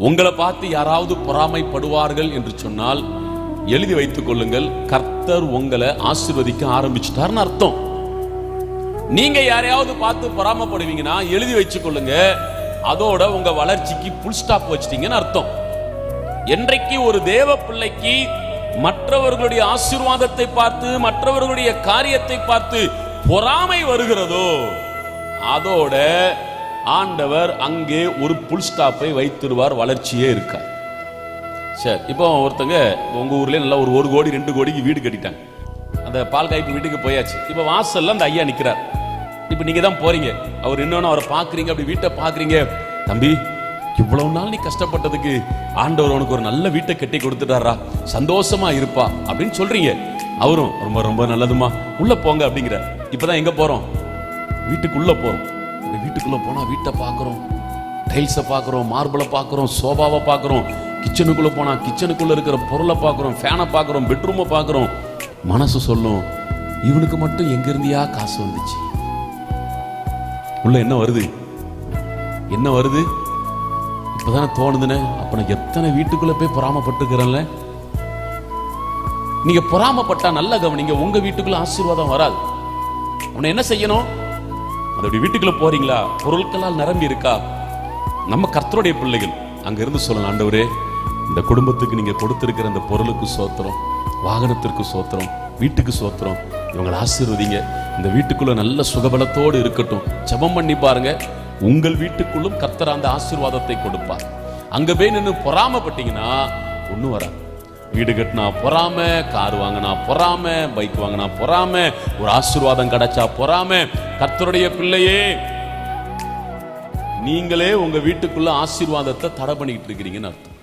உங்களை பார்த்து யாராவது பொறாமைப்படுவார்கள் என்று சொன்னால் எழுதி வைத்துக் கொள்ளுங்கள், கர்த்தர் உங்களை ஆசீர்வதிக்க ஆரம்பிச்சுட்டார்னு அர்த்தம். நீங்க யாரையாவது பார்த்து பொறாமைப்படுவீங்கன்னா எழுதி வச்சுக் கொள்ளுங்க, அதோட உங்க வளர்ச்சிக்கு புல் ஸ்டாப் வச்சிட்டீங்கன்னு அர்த்தம். என்றைக்கு ஒரு தேவ பிள்ளைக்கு மற்றவர்களுடைய ஆசீர்வாதத்தை பார்த்து மற்றவர்களுடைய காரியத்தை பார்த்து பொறாமை வருகிறதோ அதோட ஆண்டவர் அங்கே ஒரு புல் ஸ்டாப்பை வைத்திருவார், வளர்ச்சியே இருக்காது. சரி, இப்போ ஒருத்தங்க உங்க ஊர்ல நல்லா ஒரு 1 கோடி 2 கோடிக்கு வீடு கட்டிட்டாங்க. அந்த பால் காய்ப்பு வீட்டுக்கு போயாச்சு. இப்போ வாசல்ல அந்த ஐயா நிக்கிறார். இப்போ நீங்க தான் போறீங்க, அவர் இன்னொன்னு அவரை பாக்குறீங்க, அப்படி வீட்டை பாக்குறீங்க. தம்பி, இவ்வளவு நாள் நீ கஷ்டப்பட்டதுக்கு ஆண்டவர் உனக்கு ஒரு நல்ல வீட்டை கட்டி கொடுத்துட்டாரா, சந்தோஷமா இருப்பா அப்படின்னு சொல்றீங்க. அவரும் ரொம்ப ரொம்ப நல்லதுமா, உள்ள போங்க அப்படிங்கிற. இப்பதான் எங்க போறோம்? வீட்டுக்குள்ள போறோம். வீட்டுக்குள்ள போனா வீட்டை பாக்குறோம், டைல்ஸை பாக்குறோம், மார்பிளை பாக்குறோம், சோபாவை பாக்குறோம். கிச்சனுக்குள்ள போனா கிச்சனுக்குள்ள இருக்கிற பொருளை பாக்குறோம், ஃபேனை பாக்குறோம், பெட்ரூமை பாக்குறோம். மனசு சொல்லும், இவனுக்கு மட்டும் எங்க இருந்தியா காசு வந்துச்சு? உள்ள என்ன வருது? என்ன வருது? இப்பதானே தோணுதுன்னு. அப்ப நான் எத்தனை வீட்டுக்குள்ள போய் பொறாமப்பட்டுக்கிறேன்ல. நீங்க பொறாமப்பட்டா நல்ல கவனிங்க, உங்க வீட்டுக்குள்ள ஆசீர்வாதம் வராது. உன்னை என்ன செய்யணும்? அதோடைய வீட்டுக்குள்ள போறீங்களா, பொருட்களால் நிரம்பி இருக்கா? நம்ம கர்த்தருடைய பிள்ளைகள் அங்க இருந்து சொல்லலாம், ஆண்டவரே இந்த குடும்பத்துக்கு நீங்க கொடுத்திருக்கிற அந்த பொருளுக்கு சோத்திரம், வாகனத்திற்கு சோத்திரம், வீட்டுக்கு சோத்திரம், இவங்களை ஆசீர்வதிங்க, இந்த வீட்டுக்குள்ள நல்ல சுகபலத்தோடு இருக்கட்டும். ஜெபம் பண்ணி பாருங்க, உங்கள் வீட்டுக்குள்ளும் கர்த்தர் அந்த ஆசீர்வாதத்தை கொடுப்பார். அங்க போய் நின்று பொறாமப்பட்டீங்கன்னா ஒண்ணும் வராது. வீடு கட்டினா பொறாம, கார் வாங்கினா பொறாம, பைக் வாங்கினா பொறாம, ஒரு ஆசீர்வாதம் கிடைச்சா பொறாம. கர்த்தருடைய பிள்ளையே, நீங்களே உங்க வீட்டுக்குள்ள ஆசீர்வாதத்தை தடை பண்ணிக்கிட்டு இருக்கிறீங்கன்னு அர்த்தம்.